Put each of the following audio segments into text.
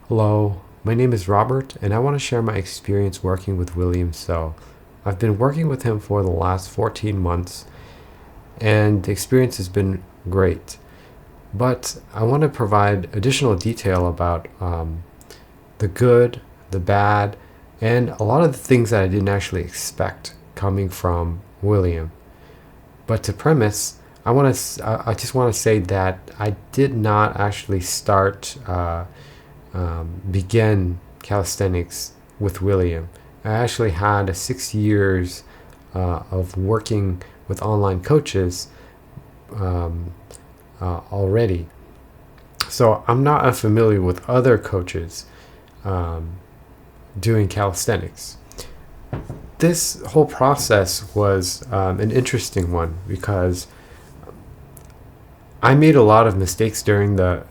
Hello, my name is Robert, and I want to share my experience working with William Soo. I've been working with him for the last 14 months, and the experience has been great. But I want to provide additional detail about the good, the bad, and a lot of the things that I didn't actually expect coming from William. But to premise, I just want to say that I did not actually begin calisthenics with William. I actually had 6 years of working with online coaches already. So I'm not unfamiliar with other coaches doing calisthenics. This whole process was an interesting one because I made a lot of mistakes during the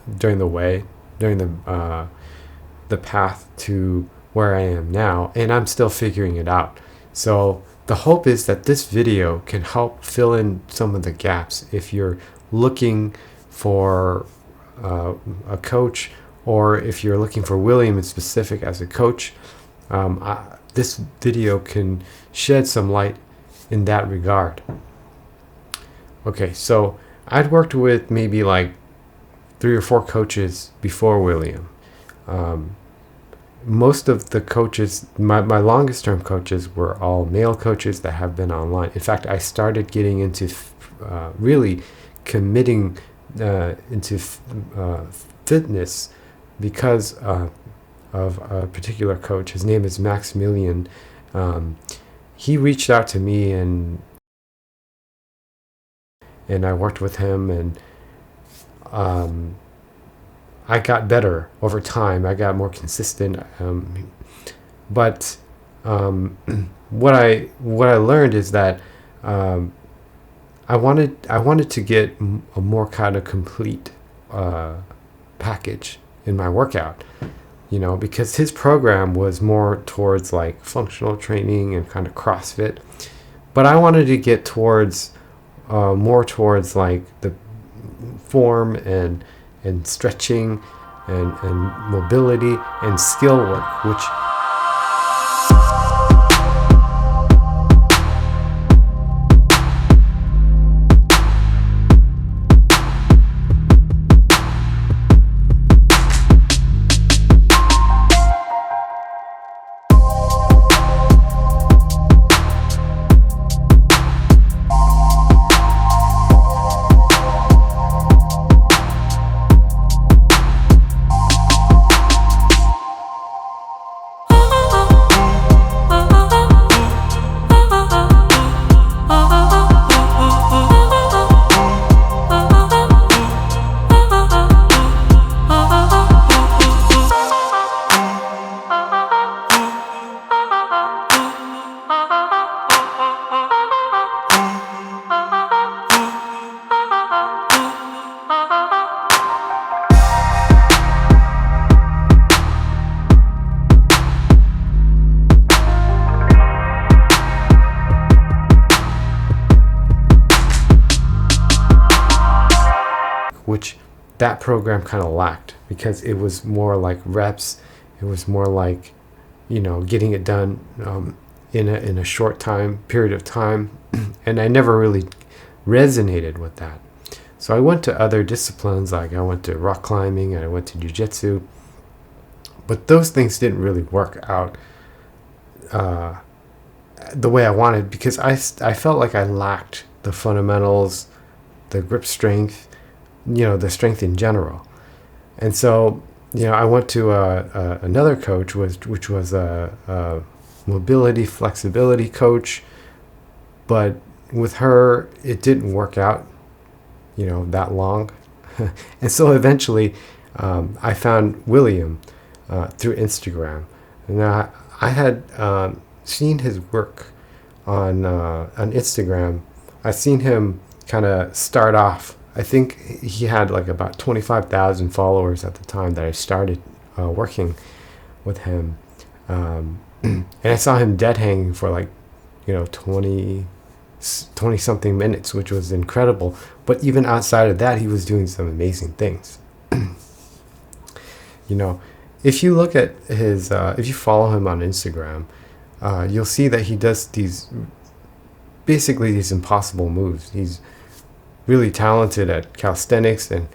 path to where I am now, and I'm still figuring it out. So the hope is that this video can help fill in some of the gaps if you're looking for a coach, or if you're looking for William in specific as a coach. This video can shed some light in that regard. Okay, so I'd worked with maybe like 3 or 4 coaches before William. Most of the coaches, my longest term coaches, were all male coaches that have been online. In fact, I started getting into really committing into fitness because of a particular coach. His name is Maximilian. He reached out to me, and I worked with him, and I got better over time. I got more consistent. But what I learned is that I wanted to get a more kind of complete package in my workout, because his program was more towards like functional training and kind of CrossFit, but I wanted to get towards more towards like the form and stretching and mobility and skill work, which that program kind of lacked, because it was more like reps. It was more like, getting it done in a short period of time, and I never really resonated with that. So I went to other disciplines, like I went to rock climbing and I went to jiu-jitsu, but those things didn't really work out the way I wanted, because I felt like I lacked the fundamentals, the grip strength, the strength in general. And so, I went to another coach, which was a mobility, flexibility coach, but with her, it didn't work out, that long. And so eventually, I found William through Instagram. And I had seen his work on Instagram. I seen him kind of start off. I think he had like about 25,000 followers at the time that I started working with him. And I saw him dead hanging for like, 20 something minutes, which was incredible. But even outside of that, he was doing some amazing things. if you look at his, if you follow him on Instagram, you'll see that he does basically these impossible moves. He's really talented at calisthenics, and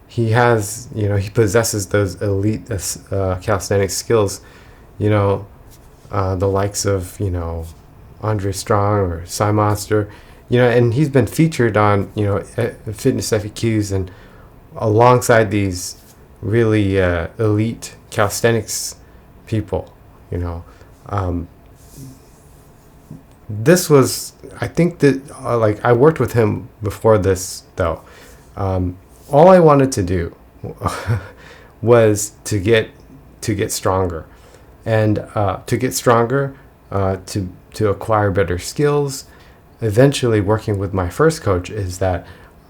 he has, he possesses those elite calisthenics skills, the likes of, Andre Strong or Cy Monster, and he's been featured on, fitness FAQs and alongside these really elite calisthenics people, this was, I think that, I worked with him before this, though. All I wanted to do was to get stronger, and to acquire better skills. Eventually, working with my first coach, is that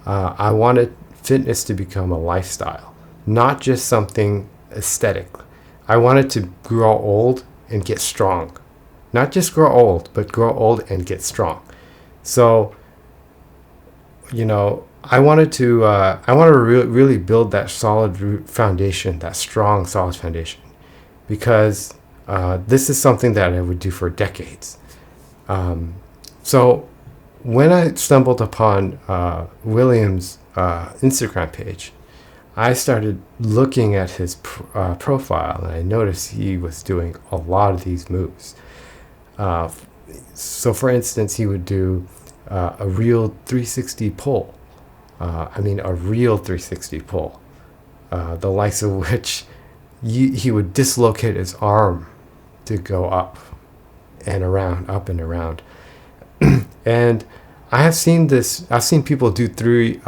I wanted fitness to become a lifestyle, not just something aesthetic. I wanted to grow old and get strong. Not just grow old, but grow old and get strong. So, I wanted to really build that solid foundation, that strong, solid foundation, because this is something that I would do for decades. So when I stumbled upon William's Instagram page, I started looking at his profile, and I noticed he was doing a lot of these moves. So for instance, he would do a real 360 pull. A real 360 pull, the likes of which he would dislocate his arm to go up and around. And I've seen people do 3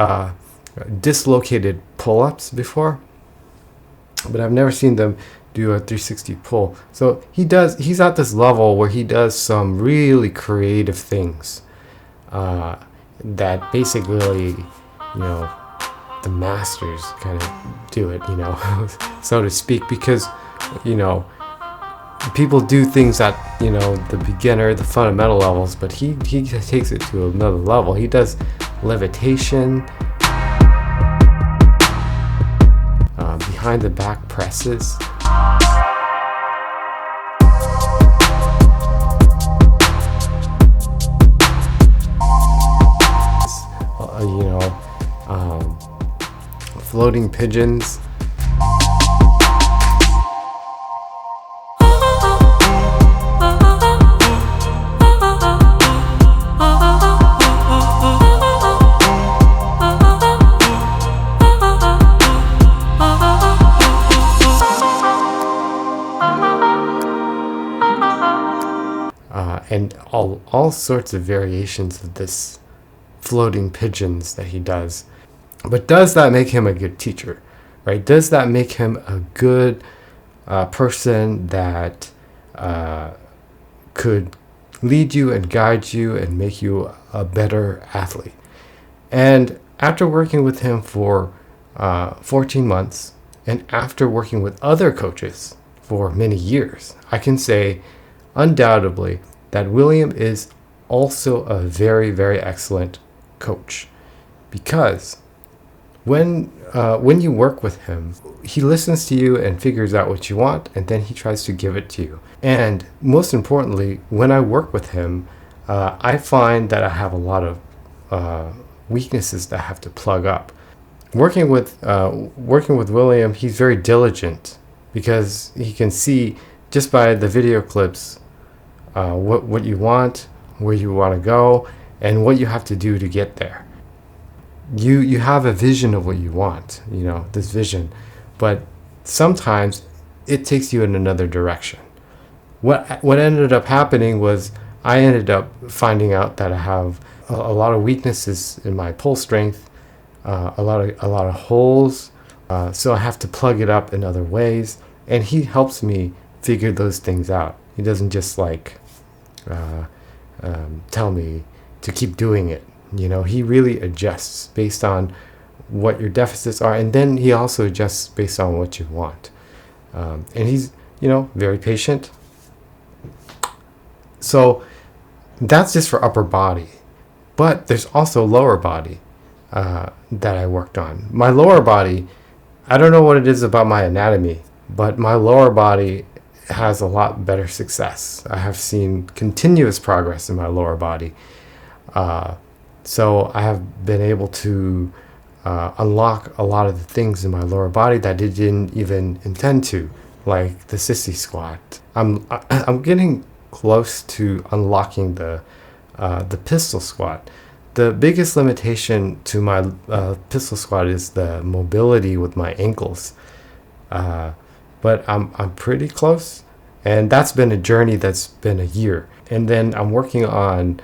dislocated pull-ups before, but I've never seen them do a 360 pull. So he's at this level where he does some really creative things that basically, the masters kind of do it, so to speak, because, people do things at, the beginner, the fundamental levels, but he takes it to another level. He does levitation, behind the back presses. Floating pigeons. And all sorts of variations of this floating pigeons that he does. But does that make him a good teacher, right? Does that make him a good person that could lead you and guide you and make you a better athlete? And after working with him for 14 months, and after working with other coaches for many years, I can say undoubtedly that William is also a very, very excellent coach, because when you work with him, he listens to you and figures out what you want, and then he tries to give it to you. And most importantly, when I work with him, I find that I have a lot of weaknesses that I have to plug up. Working with William, he's very diligent, because he can see just by the video clips what you want, where you want to go, and what you have to do to get there. You have a vision of what you want, this vision, but sometimes it takes you in another direction. What ended up happening was I ended up finding out that I have a lot of weaknesses in my pull strength, a lot of holes, so I have to plug it up in other ways, and he helps me figure those things out. He doesn't just tell me to keep doing it. He really adjusts based on what your deficits are, and then he also adjusts based on what you want. And he's, very patient. So that's just for upper body. But there's also lower body that I worked on. My lower body, I don't know what it is about my anatomy, but my lower body has a lot better success. I have seen continuous progress in my lower body. So I have been able to unlock a lot of the things in my lower body that I didn't even intend to, like the sissy squat. I'm getting close to unlocking the pistol squat. The biggest limitation to my pistol squat is the mobility with my ankles. But I'm pretty close, and that's been a journey that's been a year. And then I'm working on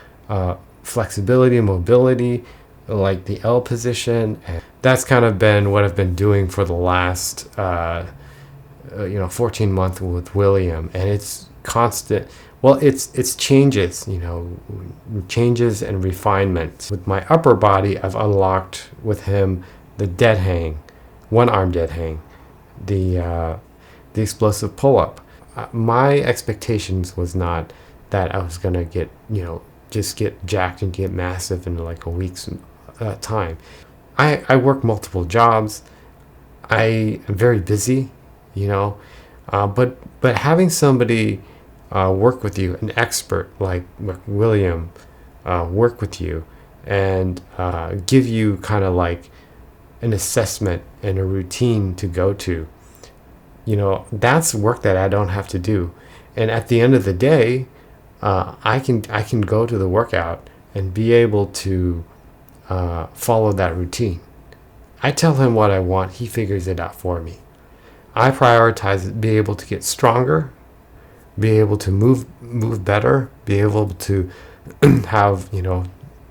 flexibility and mobility, like the L position, and that's kind of been what I've been doing for the last 14 months with William, and it's constant. Well, it's changes, changes and refinements. With my upper body, I've unlocked with him the dead hang, one arm dead hang, the explosive pull up. My expectations was not that I was gonna get just get jacked and get massive in like a week's time. I work multiple jobs. I am very busy, but having somebody work with you, an expert like William, work with you and give you kind of like an assessment and a routine to go to, that's work that I don't have to do. And at the end of the day, I can go to the workout and be able to follow that routine. I tell him what I want, he figures it out for me. I prioritize be able to get stronger, be able to move better, be able to have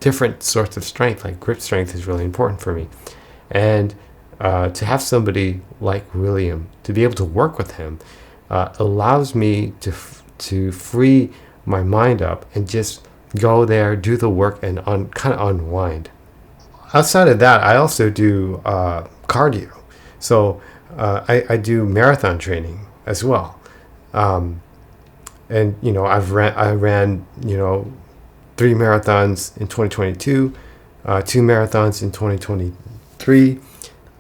different sorts of strength. Like grip strength is really important for me, and to have somebody like William, to be able to work with him, allows me to free my mind up and just go there, do the work, and kind of unwind. Outside of that, I also do cardio. So I do marathon training as well. And I ran 3 marathons in 2022, 2 marathons in 2023.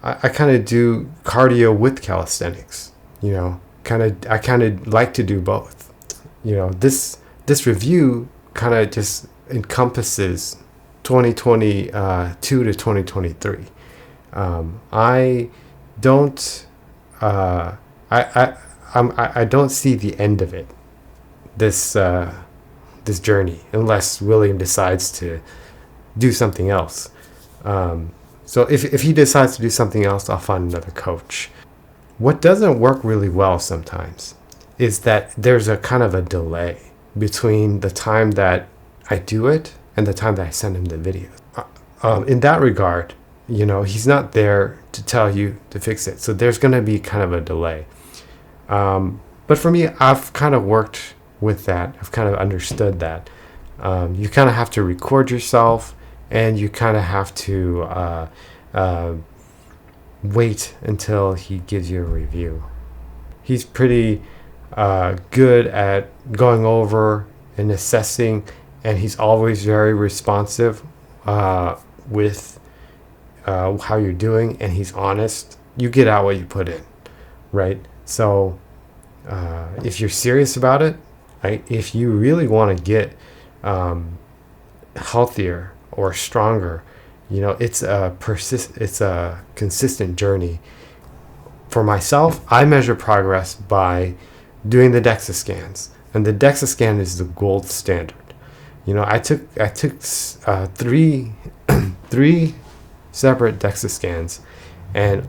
I kind of do cardio with calisthenics. I kind of like to do both. This review kind of just encompasses 2022 to 2023. I don't see the end of it. This journey, unless William decides to do something else. So if he decides to do something else, I'll find another coach. What doesn't work really well sometimes is that there's a kind of a delay between the time that I do it and the time that I send him the video. In that regard, he's not there to tell you to fix it. So there's going to be kind of a delay. But for me, I've kind of worked with that. I've kind of understood that. You kind of have to record yourself, and you kind of have to wait until he gives you a review. He's pretty good at going over and assessing, and he's always very responsive with how you're doing, and he's honest. You get out what you put in, right? So if you're serious about it, right, if you really want to get healthier or stronger, it's a consistent journey. For myself, I measure progress by doing the DEXA scans, and the DEXA scan is the gold standard. I took 3 separate DEXA scans, and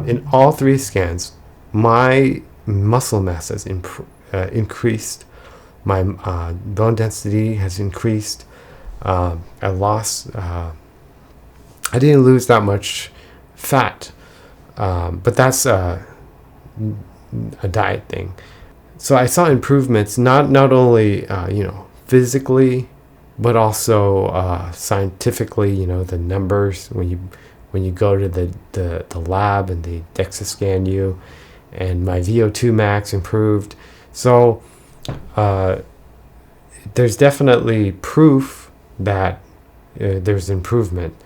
in all 3 scans, my muscle mass has increased. My bone density has increased. I didn't lose that much fat, but that's a diet thing. So I saw improvements not only physically, but also scientifically. The numbers when you go to the lab and they DEXA scan you, and my VO2 max improved. So there's definitely proof that there's improvement.